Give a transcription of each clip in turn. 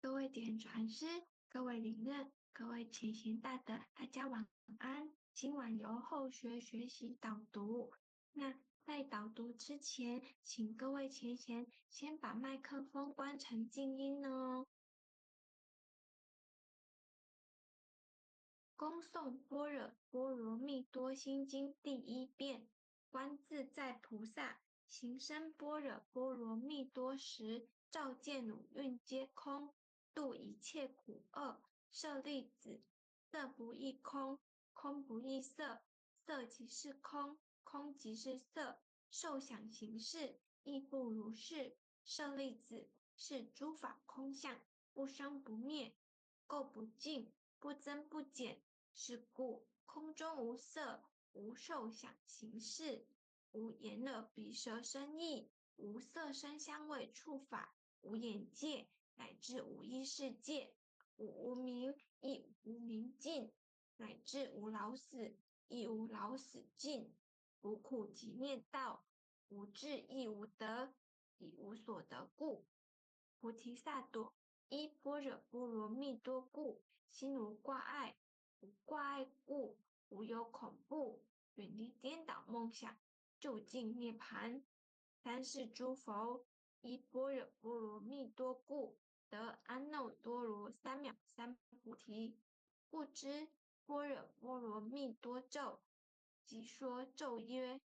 各位点传师，各位领任，各位前贤大德，大家晚安。今晚由后学学习导读。那在导读之前，请各位前贤先把麦克风关成静音哦。恭诵般若波罗蜜多心经第一遍。观自在菩萨行深般若波罗蜜多时，照见五蕴皆空，度一切苦厄。舍利子，色不异空，空不异色，色即是空，空即是色，受想行识亦复如是。舍利子，是诸法空相，不生不灭，垢不净，不增不减。是故空中无色，无受想行识，无眼耳鼻舌身意，无色声香味触法，无眼界，乃至无意识界，无无明，亦无明尽，乃至无老死，亦无老死尽。无苦集灭道，无智亦无得，亦无所得故。菩提萨埵，依般若波罗蜜多故，心无挂碍。无挂碍故，无有恐怖，远离颠倒梦想，究竟涅槃。三世诸佛依般若波罗蜜多故，得阿耨多罗三藐三菩提。故知般若波罗蜜多咒，即说咒曰：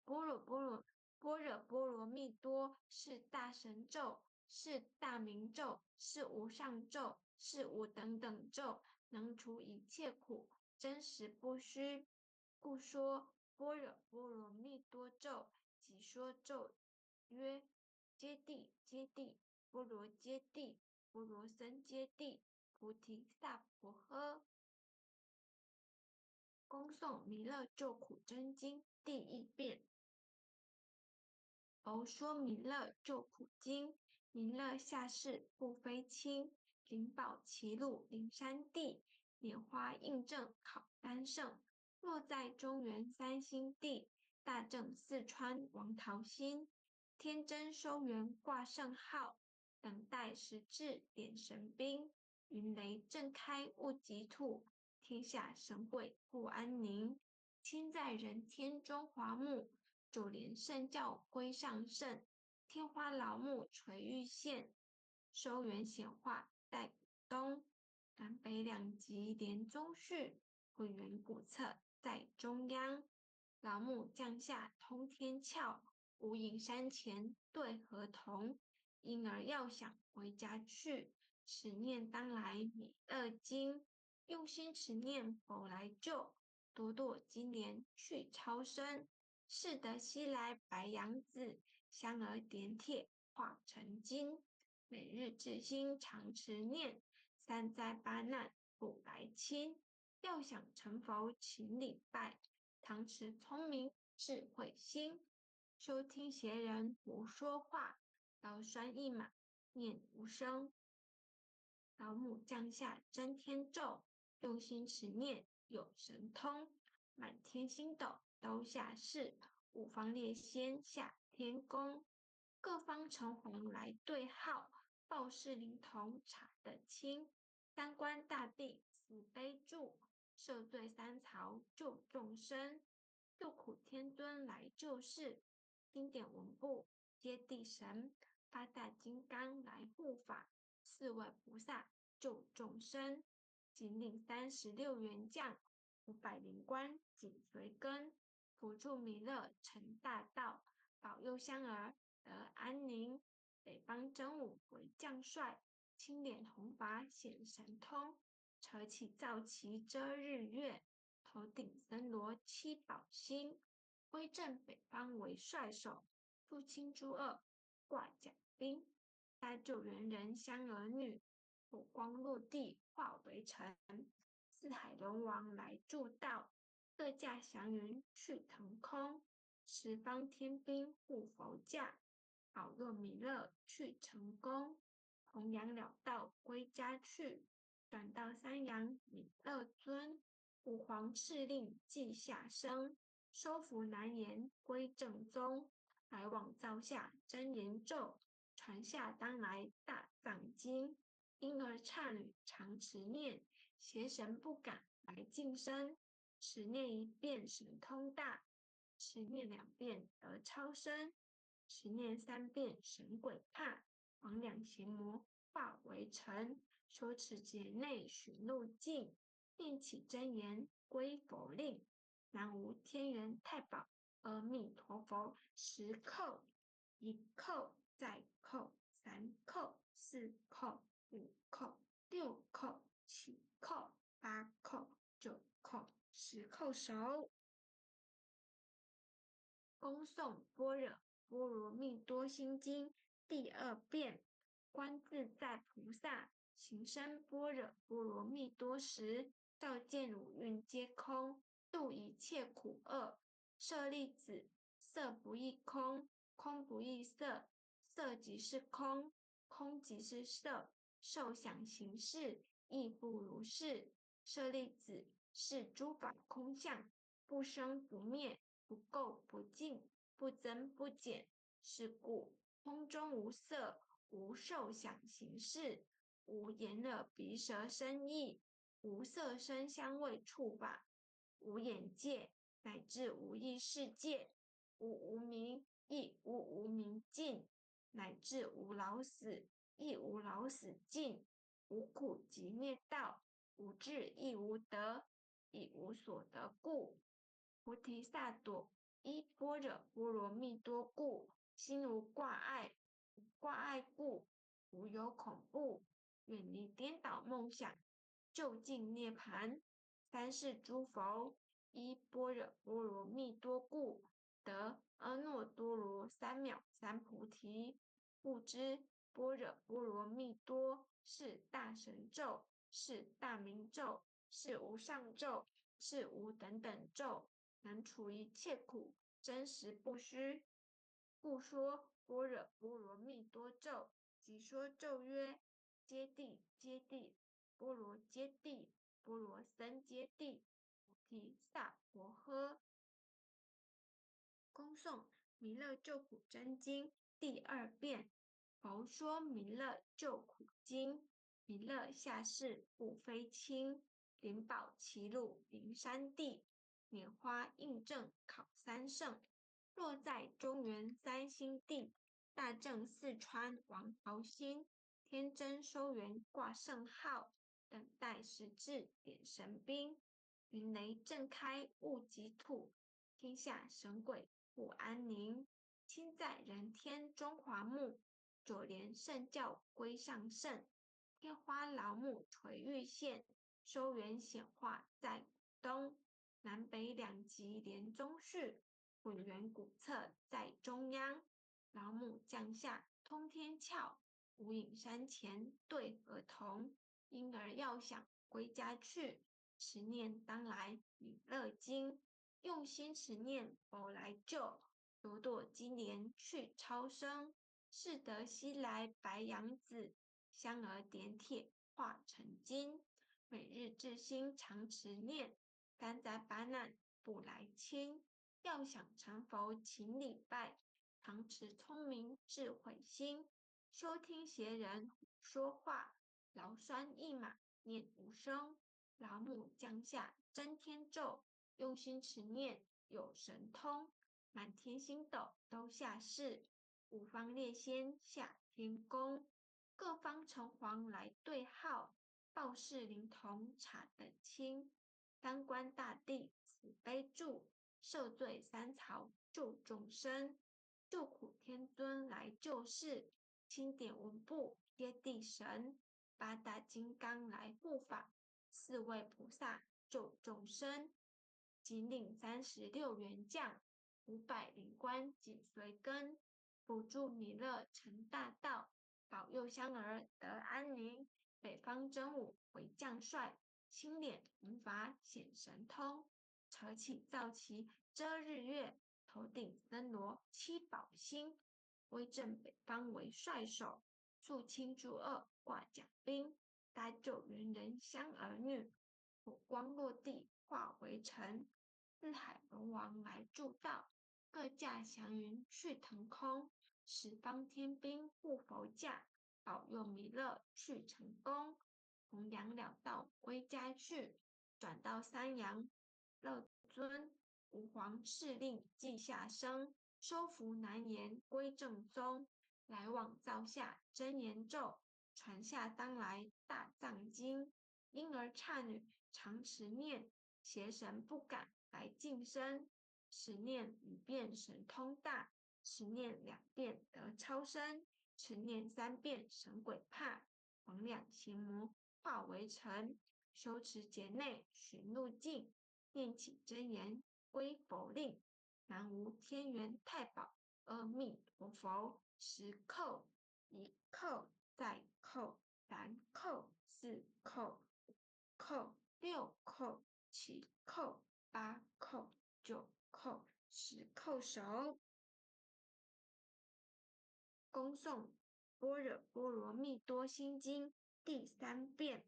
般若波罗蜜多是大神咒，是大明咒，是无上咒，是无等等咒，能除一切苦，真实不虚。故说般若波罗蜜多咒，即说咒曰：揭谛揭谛，波罗揭谛，波罗僧揭谛，菩提萨婆诃。恭诵弥勒救苦真经第一遍。佛说弥勒救苦经。弥勒下世不非亲，灵宝齐鹿灵山地，拈花应正考丹圣，落在中原三星地，大正四川王桃心，天真收元挂圣号，等待时至点神兵，云雷震开物极土，天下神鬼不安宁，亲在人天中华木，九莲圣教归上圣，天花老木垂玉线，收元显化在古东，南北两极连宗序，浑圆古册在中央，老木降下通天窍，无影山前对河童，婴儿要想回家去，持念当来弥勒经，用心持念佛来救，朵朵金莲去超生。是得西来白杨子，香儿点铁化成金。每日至心常持念，三灾八难不来侵。要想成佛勤礼拜，常持聪明智慧心。收听邪人胡说话，劳酸一马念无声。老母降下真天咒，用心持念有神通。满天星斗都下世，五方列仙下天宫，各方城隍来对号，报事灵童查得清。三官大帝慈悲助，赦罪三曹救众生，救苦天尊来救世，经典文部接地神，八大金刚来护法，四位菩萨救众生，仅领36员将。500灵官紧随跟，辅助弥勒成大道，保佑香儿得安宁。北方真武为将帅，青脸红发显神通，扯起皂旗遮日月，头顶森罗七宝星，威震北方为帅首，肃清诸恶挂甲兵，搭救猿人香儿女，火光落地化为尘。四海龙王来助道，各驾祥云去腾空。十方天兵护佛驾，保佑弥勒去成功。弘扬了道归家去，转到三阳弥勒尊。五皇敕令记下生，收服难言归正宗。来往造下真言咒，传下当来大藏经。因而刹女常持念，邪神不敢来近身。持念一遍神通大，持念2遍得超生，持念3遍神鬼怕。黄两邪魔化为尘，说持劫内寻路径，念起真言归佛令。南无天元太保阿弥陀佛，10叩，1叩，再叩，3叩，4叩，5叩，6叩，7叩，8叩，9叩，10叩首。恭诵般若波罗蜜多心经第2遍。观自在菩萨行深般若波罗蜜多时，照见五蕴皆空，度一切苦厄。舍利子，色不异空，空不异色，色即是空，空即是色，受想行识亦复如是。舍利子，是诸法空相，不生不灭，不垢不净，不增不减。是故空中无色，无受想行识，无眼耳鼻舌身意，无色声香味触法，无眼界，乃至无意识界，无无明，亦无无明尽，乃至无老死，亦无老死尽，无苦集灭道，无智亦无得，亦无所得故。菩提萨埵，依般若波罗蜜多故，心无挂碍，无挂碍故，无有恐怖，远离颠倒梦想，究竟涅盘。三世诸佛依般若波罗蜜多故，得阿耨多罗三藐三菩提。故知般若波罗蜜多是大神咒，是大明咒，是无上咒，是无等等咒，能除一切苦，真实不虚。故说般若波罗蜜多咒，即说咒曰：揭谛揭谛，波罗揭谛，波罗僧揭谛，菩提萨婆诃。恭诵弥勒救苦真经第2遍。佛说弥勒救苦经。弥勒下世不非亲，灵宝齐鲁灵山地，拈花印正考三圣。若在中原3星地，大正四川王朝兴，天真收元挂圣号，等待时至点神兵。云雷震开物极土，天下神鬼不安宁。亲在人天中华木，九莲圣教归上圣。天花老木垂玉线，收元显化在古东。南北2极连中续，滚圆古侧在中央。老母降下通天窍，无影山前对河童。婴儿要想归家去，持念当来弥勒经。用心持念佛来救，朵朵金莲去超生。是得西来白羊子，香儿点铁化成金。每日至心常持念，甘在八难不来侵。要想成佛勤礼拜，常持聪明智慧心。休听邪人胡说话，劳酸一马念无声。老母降下真天咒，用心持念有神通。满天星斗都下世，五方列仙下天宫。各方城隍来对号，报事灵童查等亲。当官大帝慈悲助，赦罪三曹救众生。救苦天尊来救世，钦点文部接地神。八大金刚来护法，四位菩萨救众生。仅领36员将，500灵官紧随跟。辅助弥勒成大道，保佑香儿得安宁。北方真武为将帅，青脸红发显神通。扯起皂旗遮日月，头顶森罗7宝星。威震北方为帅首，肃清诸恶挂甲兵。搭救猿人香儿女，火光落地化为尘。四海龙王来助道，各驾祥云去腾空。十方天兵护佛驾，保佑弥勒去成功。弘扬了道归家去，转到三阳乐尊。吾皇敕令稷下生，收服南延归正宗。来往造下真言咒，传下当来大藏经。婴儿刹女常持念，邪神不敢来近身。持念语变神通大，持念2遍得超生，持念3遍神鬼怕。魍魉邪魔化为尘，修持劫内寻路径。念起真言归佛令，南无天元太保阿弥陀佛。10叩，1叩，再叩，3叩，4叩，5叩，6叩，7叩，8叩，9叩，10叩首。恭诵般若波罗蜜多心经第3遍。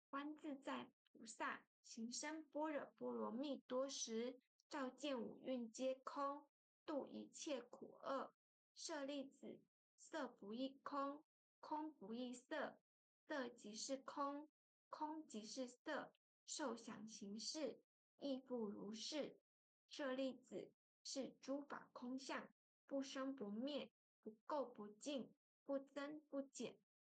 观自在菩萨行深般若波罗蜜多时，照见五蕴皆空，度一切苦厄。舍利子，色不异空，空不异色，色即是空，空即是色，受想行识亦复如是。舍利子，是诸法空相，不生不灭，不垢不净，不增不减。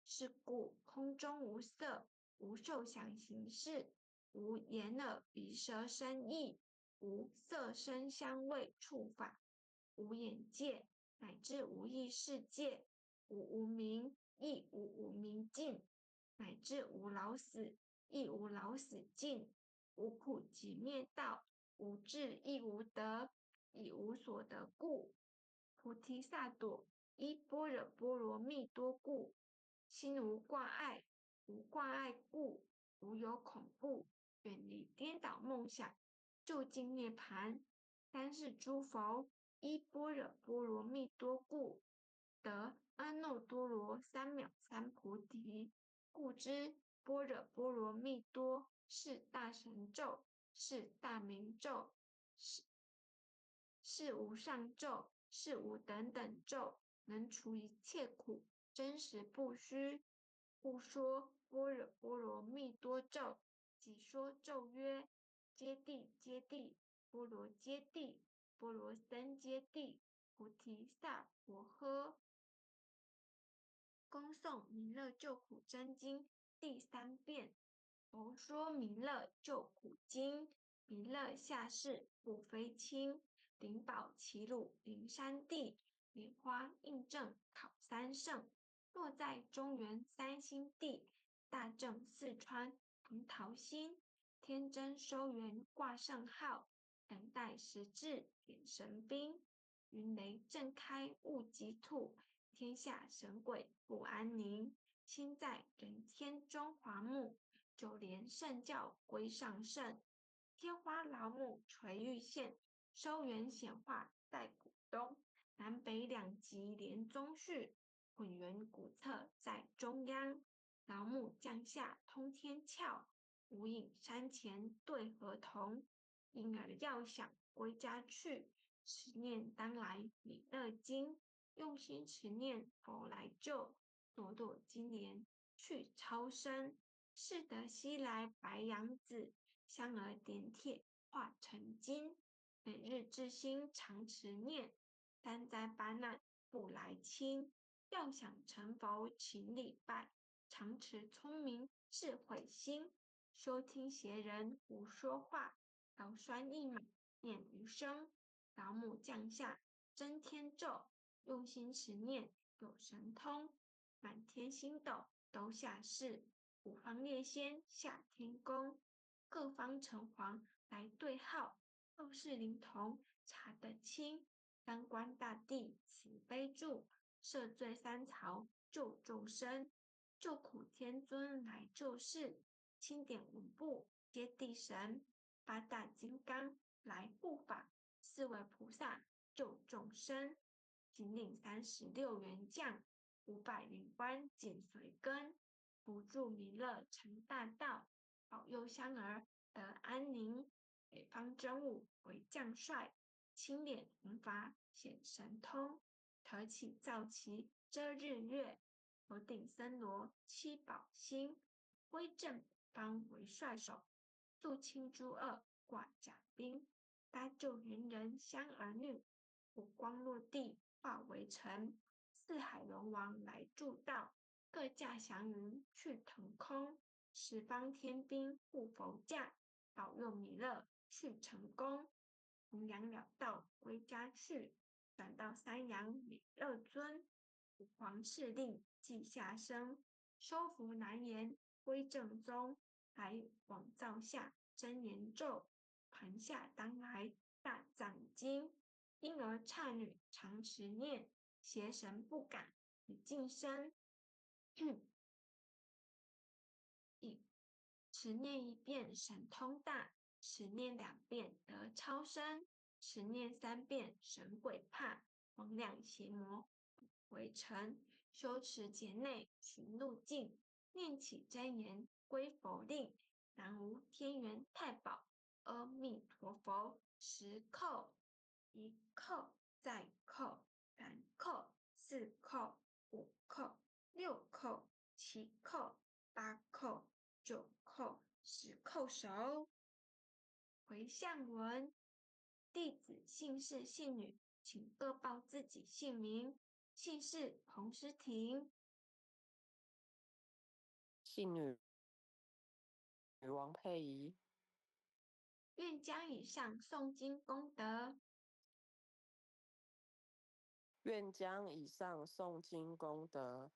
是故空中无色，无受想行识，无眼耳鼻舌身意，无色声香味触法，无眼界，乃至无意识界，无无明，亦无无明尽，乃至无老死，亦无老死尽。无苦集灭道，无智亦无得，以无所得故。菩提萨埵依般若波罗蜜多故，心无挂碍，无挂碍故，无有恐怖，远离颠倒梦想，究竟涅盘。三世诸佛依般若波罗蜜多故，得阿耨多罗三藐三菩提。故知般若波罗蜜多是大神咒，是大明咒，是无上咒，是无等等咒，能除一切苦，真实不虚。故说般若波罗蜜多咒，即说咒曰：揭谛揭谛，波罗揭谛，波罗僧揭谛，菩提萨婆诃。恭诵弥勒救苦真经第3遍。佛说弥勒救苦经。弥勒下世不非亲，灵宝齐鲁灵山地，莲花印证考三圣。落在中原3星地，大正四川同桃心。天真收元挂圣号，等待时至点神兵。云雷震开雾即吐，天下神鬼不安宁。亲在人天中华木，就连圣教归上圣。天花老母垂玉线，收元显化在古东。南北2极连宗序，混元古册在中央。老母降下通天窍，无影山前对河童。婴儿要想归家去，持念当来弥勒经。用心持念佛来救，朵朵金莲去超生。是得西来白羊子，香儿点铁化成金。每日之心常持念，三灾八难不来侵。要想成佛勤礼拜，常持聪明智慧心。收听邪人胡说话，劳酸一马念余生。老母降下真天咒，用心持念有神通。满天星斗都下世，五方列仙下天宫。各方城隍来对号，后世灵童查得清。三官大帝慈悲助，赦罪三曹救众生。救苦天尊来救世，钦点五部接地神。八大金刚来护法，四位菩萨救众生。金领36员将，500灵官紧随跟。扶助弥勒成大道，保佑香儿得安宁。北方真武为将帅，青脸红发显神通。特起造旗遮日月，头顶森罗七宝星，威震北方为帅首，肃清诸恶挂甲兵，搭救人人香儿女，火光落地化为尘，四海龙王来助道，各驾祥云去腾空，十方天兵护佛驾，保佑弥勒去成功。弘扬了道归家去，转到三阳弥勒尊。武皇敕令记下生，收服难言归正宗。来往灶下真言咒，盘下当来大藏经。婴儿刹女常持念，邪神不敢你近身。持念一遍神通大，持念2遍得超生，持念3遍神鬼怕，魍魉邪魔为尘。修持劫内寻路径，念起真言归佛令。南无天元太保阿弥陀佛，10叩，1叩再叩，3叩，4叩，5叩，6叩，7叩，8叩，9叩，10叩首。回向文：弟子姓氏姓女，请各报自己姓名。姓氏洪诗婷，姓女王佩仪，愿将以上诵经功德愿将以上诵经功德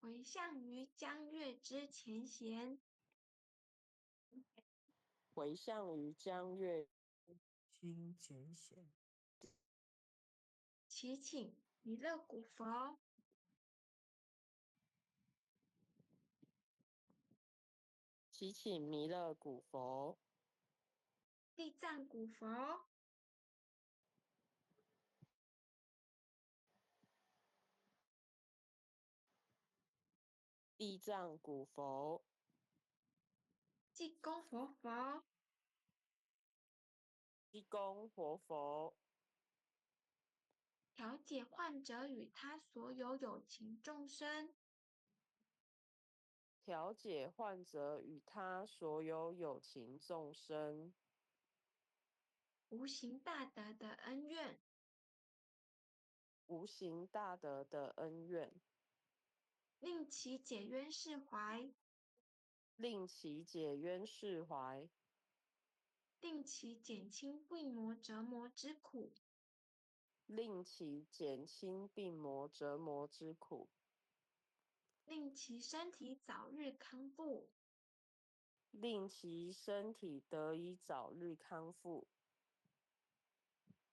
回向于江月之前贤，回向于江月心前显，祈请弥勒古佛、祈请弥勒古佛、地藏古佛、地藏古佛、济公活佛、济公活佛，调解患者与他所有有情众生调解患者与他所有有情众生无形大德的恩怨，无形大德的恩怨，令其解冤释怀，令其解冤释怀，令其减轻病魔折磨之苦，令其减轻病魔折磨之苦，令其身体早日康复，令其身体得以早日康复，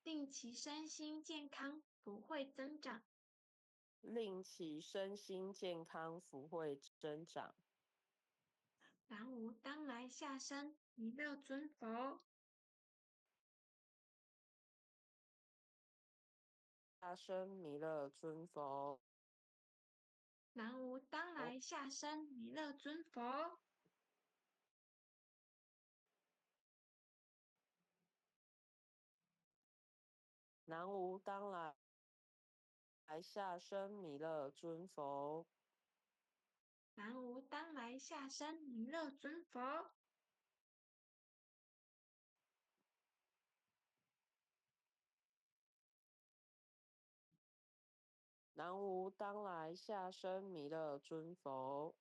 令其身心健康福慧增长。令其身心健康福慧增长。南无当来下生弥勒尊佛，大生弥勒尊佛，南无当来下生弥勒尊佛，南无当来下生弥勒尊佛，南无当来下生弥勒尊佛，南无当来下生弥勒尊佛，